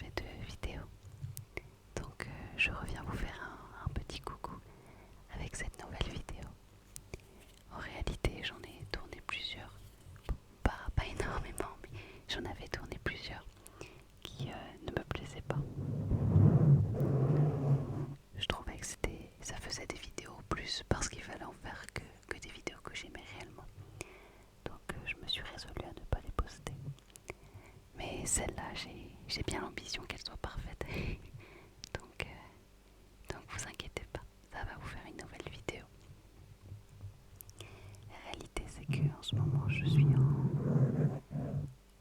fait de vidéos. Donc je reviens vous faire un petit coucou avec cette nouvelle vidéo. En réalité j'en ai tourné plusieurs, pas énormément, mais j'en avais tourné plusieurs qui ne me plaisaient pas. Je trouvais que ça faisait des vidéos plus parce qu'il fallait en faire que des vidéos que j'aimais réellement. Donc je me suis résolue à ne pas les poster. Mais celle-là, j'ai bien l'ambition qu'elle soit parfaite. Donc vous inquiétez pas, ça va vous faire une nouvelle vidéo. La réalité c'est que en ce moment je suis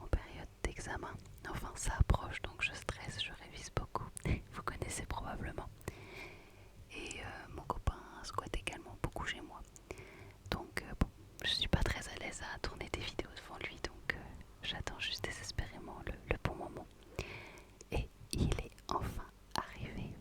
en période d'examen. Enfin ça approche donc je stresse, je révise beaucoup. Vous connaissez probablement. Et mon copain squatte également beaucoup chez moi. Donc bon, je suis pas très à l'aise à tourner des vidéos devant lui. Donc j'attends juste désespérément le bon moment. Et il est enfin arrivé.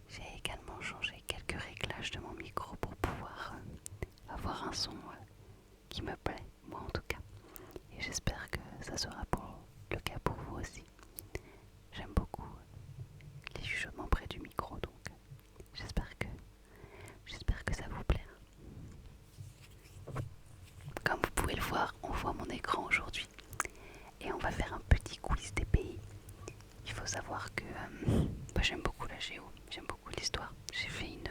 J'ai également changé quelques réglages de mon micro pour pouvoir avoir un son qui me plaît, moi en tout cas. Et j'espère que ça sera le cas pour vous aussi. J'aime beaucoup les chuchotements près du micro, donc j'espère que ça vous plaira. Comme vous pouvez le voir, on voit mon écran aujourd'hui et on va faire un petit quiz des pays. Il faut savoir que j'aime beaucoup la géo, j'aime beaucoup l'histoire. J'ai fait une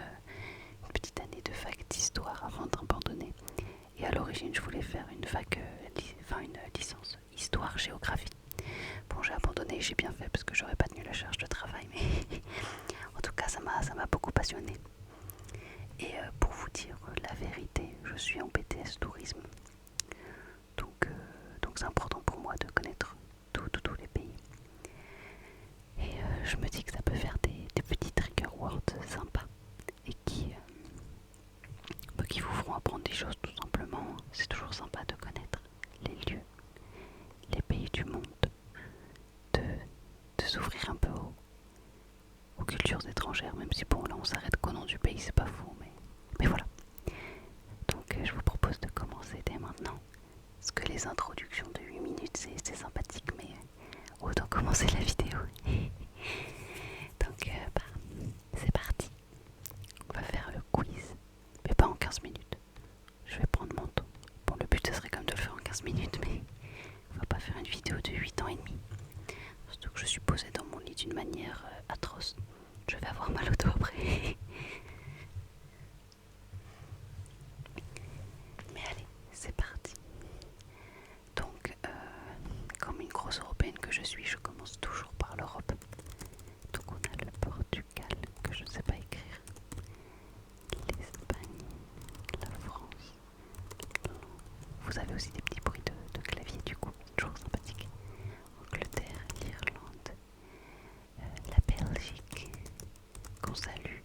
petite année de fac d'histoire avant d'abandonner. Et à l'origine, je voulais faire une une licence histoire-géographie. Bon, j'ai abandonné, j'ai bien fait parce que j'aurais pas tenu la charge de travail, mais en tout cas, ça m'a beaucoup passionné. Et pour vous dire la vérité, je suis en BTS tourisme. Donc c'est important pour moi de connaître tous les pays. Et je me dis que ça peut faire des petits trigger words sympas et qui vous feront apprendre des choses tout simplement. C'est toujours sympa de connaître les lieux, les pays du monde, de s'ouvrir un peu aux cultures étrangères, même si bon là on s'arrête qu'au nom du pays, c'est pas faux, mais voilà. Donc je vous propose de commencer dès maintenant, parce que les introductions de 8 minutes c'est sympathique, mais autant commencer la vidéo. Donc c'est parti, on va faire le quiz, mais pas en 15 minutes, je vais prendre mon temps. Bon, le but ce serait comme de le faire en 15 minutes, mais on va pas faire une vidéo de 8 ans et demi. Surtout que je suis posée dans mon lit d'une manière atroce. Je vais avoir mal au dos après. Mais allez, c'est parti. Donc, comme une grosse européenne que je suis, je commence toujours par l'Europe. Donc on a le Portugal, que je ne sais pas écrire. L'Espagne, la France. Vous avez aussi des petits bruits de clavier du coup, toujours sympathique. Angleterre, l'Irlande, la Belgique, qu'on salue,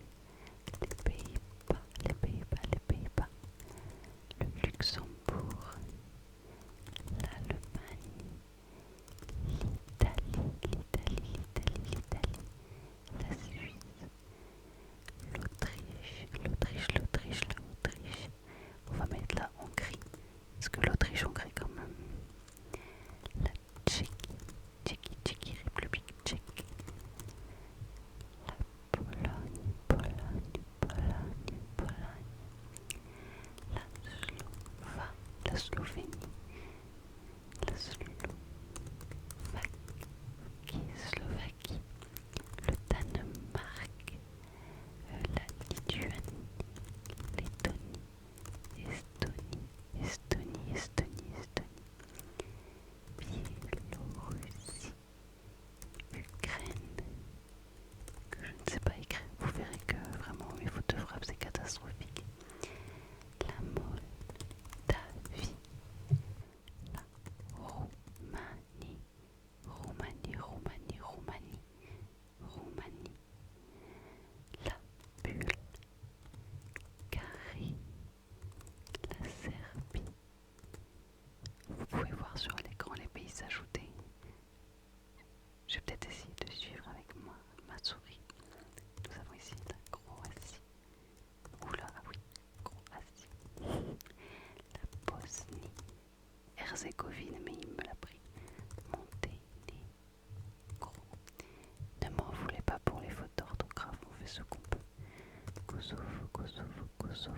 Kosovo,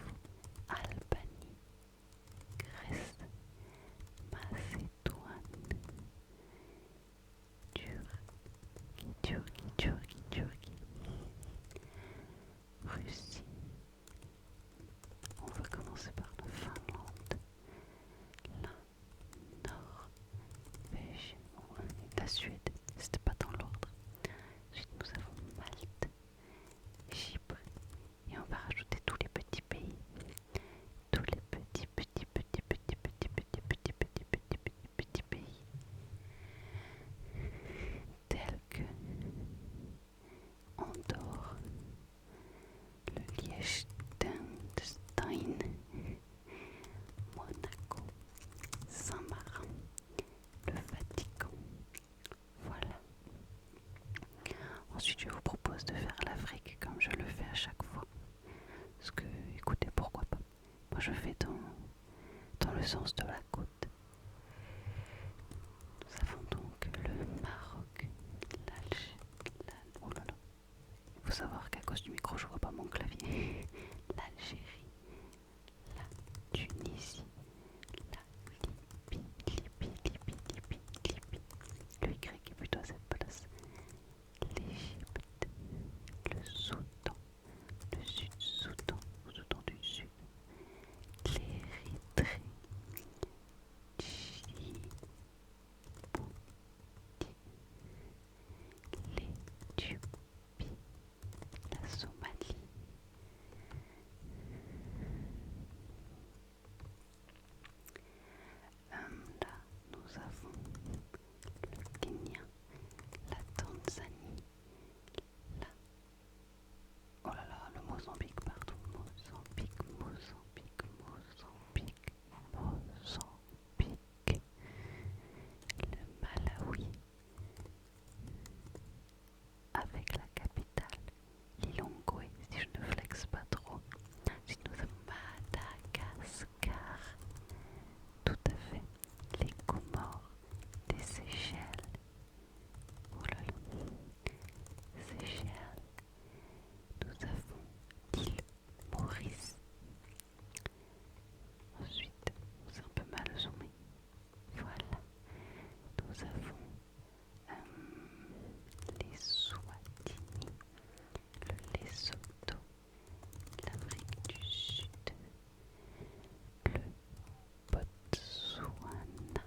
Albanie, Grèce, Macédoine, Turquie, Russie. On va commencer par la Finlande, la Norvège, la Suède, c'était pas dans l'ordre. Ensuite nous avons Malte, Chypre, et on va rajouter tous les petits pays. Tous les petits pays tels que Andorre, le Liechtenstein, Monaco, Saint-Marin, le Vatican. Voilà. Ensuite, je vous propose de faire l'Afrique comme je le fais à chaque fois. Parce que, écoutez, pourquoi pas. Moi, je fais dans le sens de la côte. Nous avons donc le Maroc, oh là là. Il faut savoir qu'à cause du micro, je vois pas mon clavier. L'Algérie, la Tunisie, la Libye. Le Y est plutôt à cette place. L'Égypte, le Soudan, le Sud-Soudan, Soudan du Sud, l'Érythrée, Djibouti, l'Éthiopie, la Somalie, là nous avons le Kenya, la Tanzanie, la... oh là là, le Mozambique, pardon, Mozambique, le Malawi, avec la capitale, Lilongwe, si je ne flexe pas trop. Si nous avons Madagascar, tout à fait, les Comores, les Seychelles, oh là là, Seychelles, nous avons l'île Maurice. Ensuite, c'est un peu mal zoomé. Voilà, nous avons les Swatini, le Lesotho, l'Afrique du Sud, le Botswana,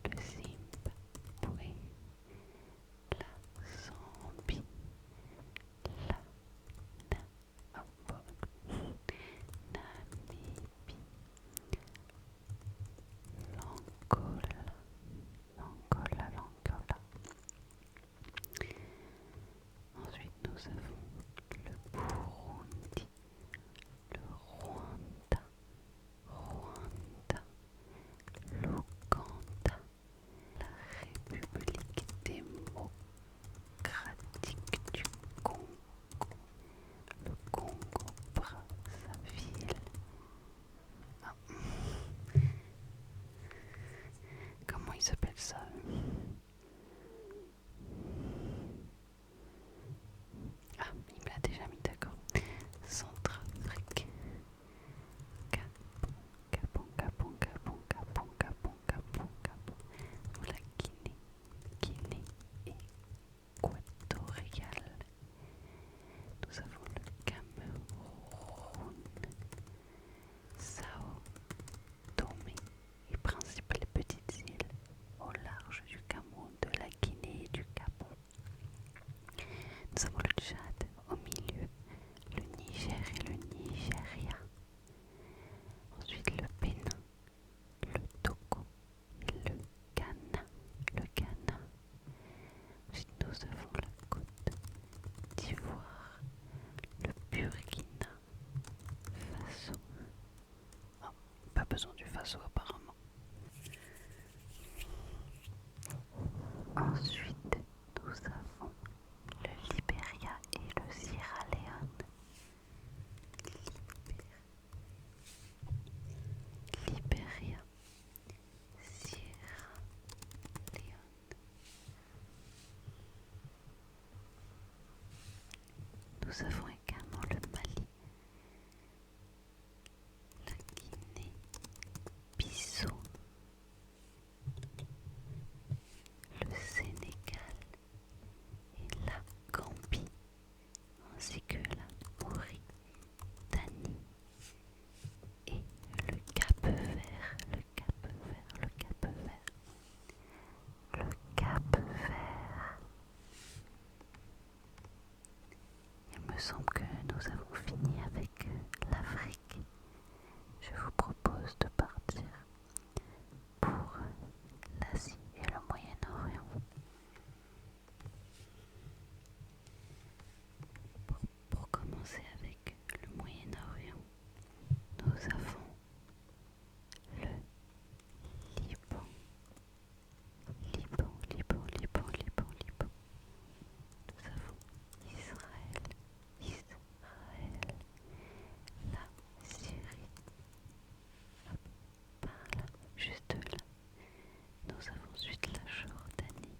le Zimbabwe, la Zambie, la Namibie, l'Angola. Ensuite, nous avons le Burundi, le Rwanda, l'Ouganda, la République démocratique du Congo, le Congo-Brazzaville. Ah. Comment il s'appelle ça? Ah, il me l'a déjà mis, d'accord. Centrafrique. Gabon. La Guinée équatoriale. Nous avons le Cameroun, Sao Tomé et Principe, les petites îles au large du Cameroun, de la Guinée et du Gabon. Nous avons le Tchad au milieu, le Niger et le Nigeria. Ensuite le Bénin, le Togo, le Ghana. Ensuite nous avons la Côte d'Ivoire, le Burkina Faso. Oh, pas besoin du Faso apparemment. Ensuite nous avons le Libéria et le Sierra Leone. Libéria, Sierra Leone. Nous avons également le Mali, me semble que nous avons fini avec l'Afrique. Je vous propose de partir pour l'Asie et le Moyen-Orient. Pour commencer avec le Moyen-Orient, nous avons le Liban. Liban. Nous avons Israël, la Syrie, hop, par là, juste là. Nous avons ensuite la Jordanie,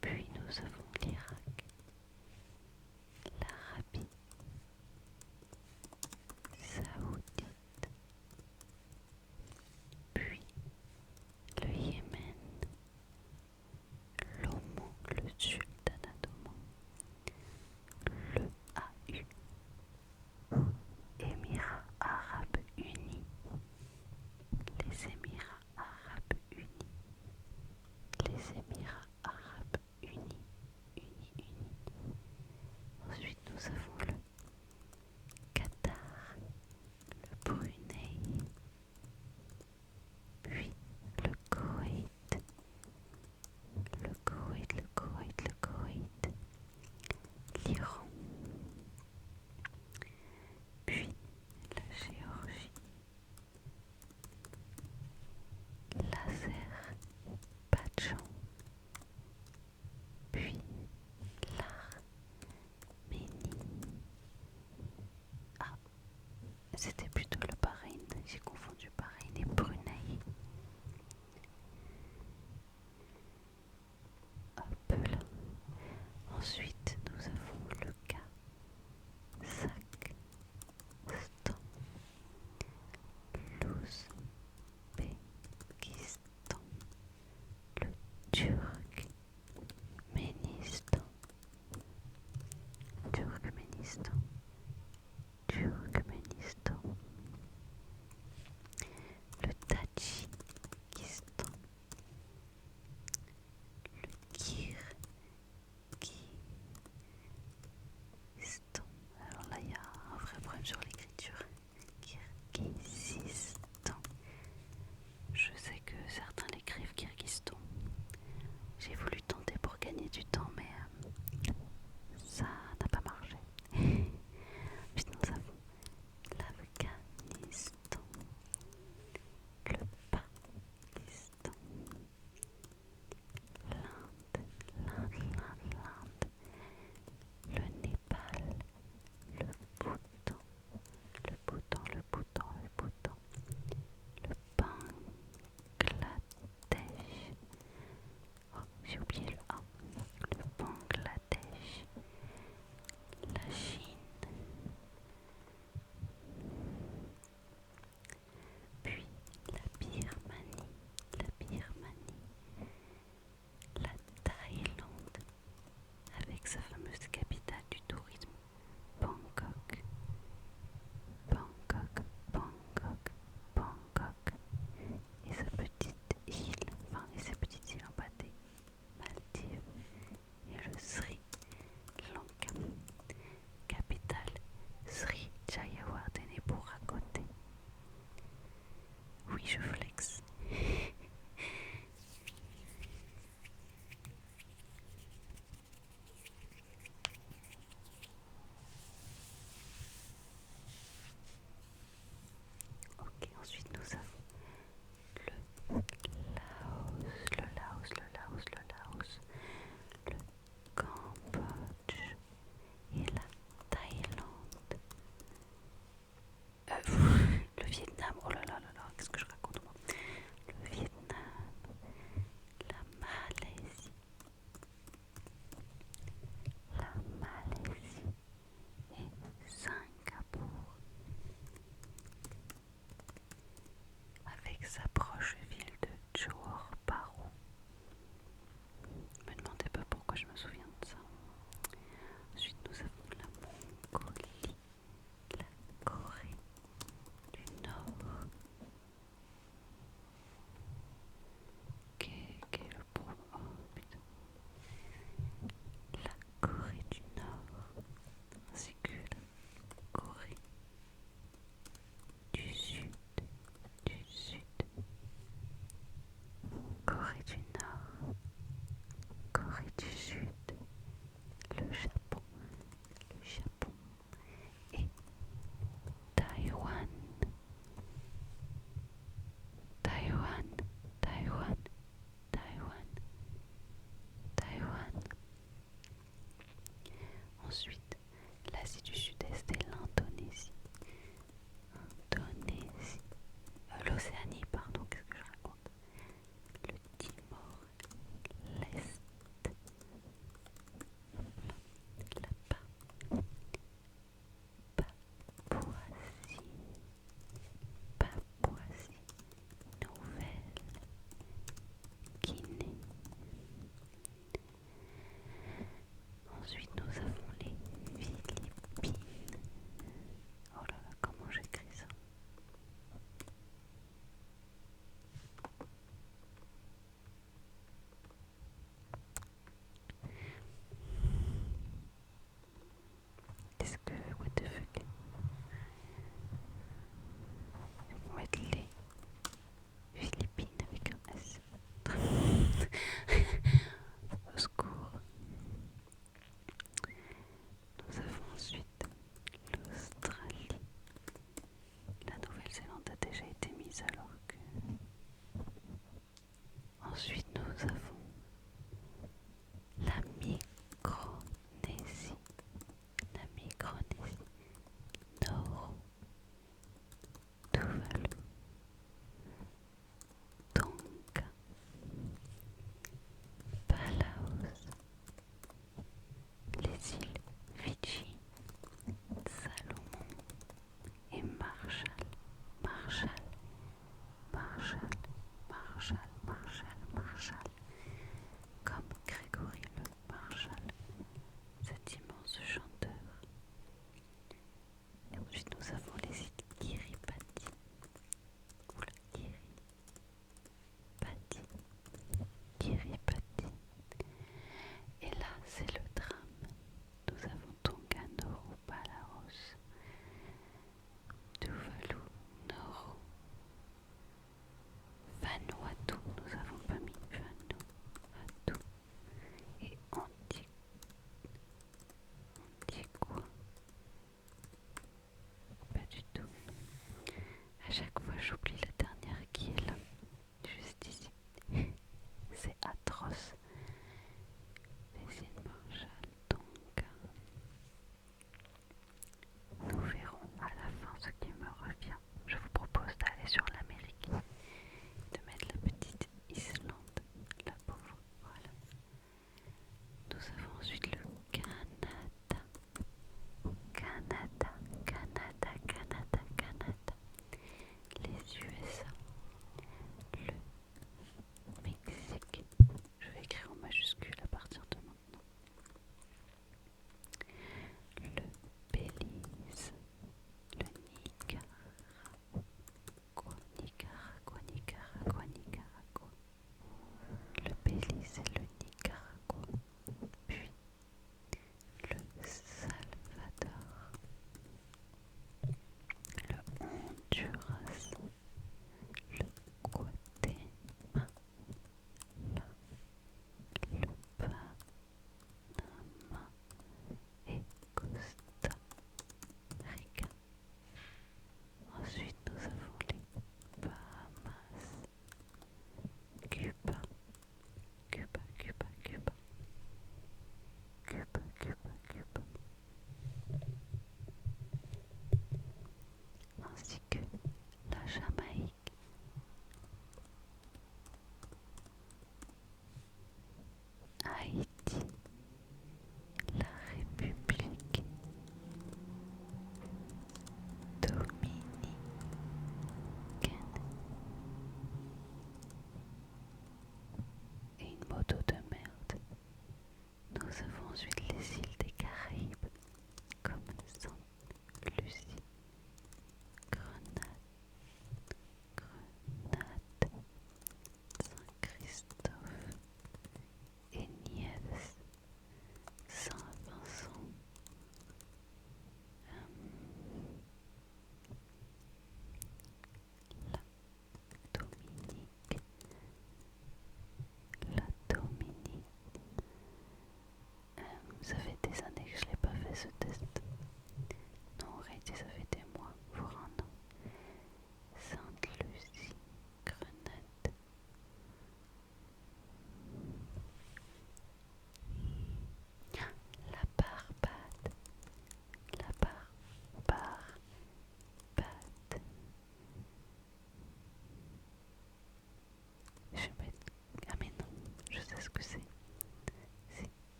puis nous avons l'Irak, l'Arabie Saoudite, puis le Yémen, l'Oman, le Sultanat d'Oman, le AU, Émirats Arabes Unis, les Émirats Arabes Unis, les Émirats Arabes Unis. Ensuite, nous avons le Qatar, le Brunei, puis le Koweït, l'Iran, puis la Géorgie, l'Azerbaïdjan, puis l'Arménie. Ah, c'était plutôt le Bahreïn, j'ai confondu Bahreïn et Brunei. Hop là. Ensuite, nous avons le Kazakhstan, l'Ouzbékistan, le Turkménistan,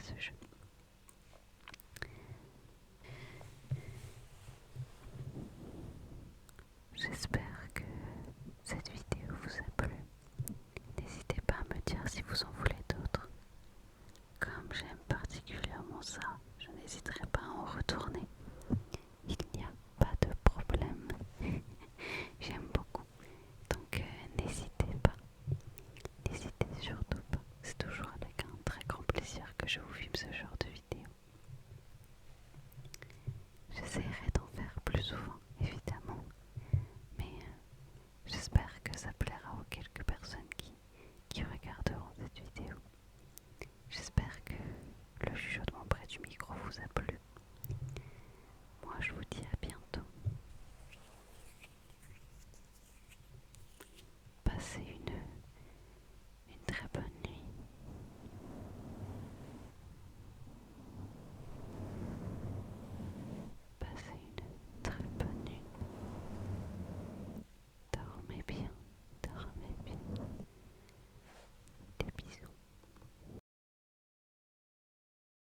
ce jeu.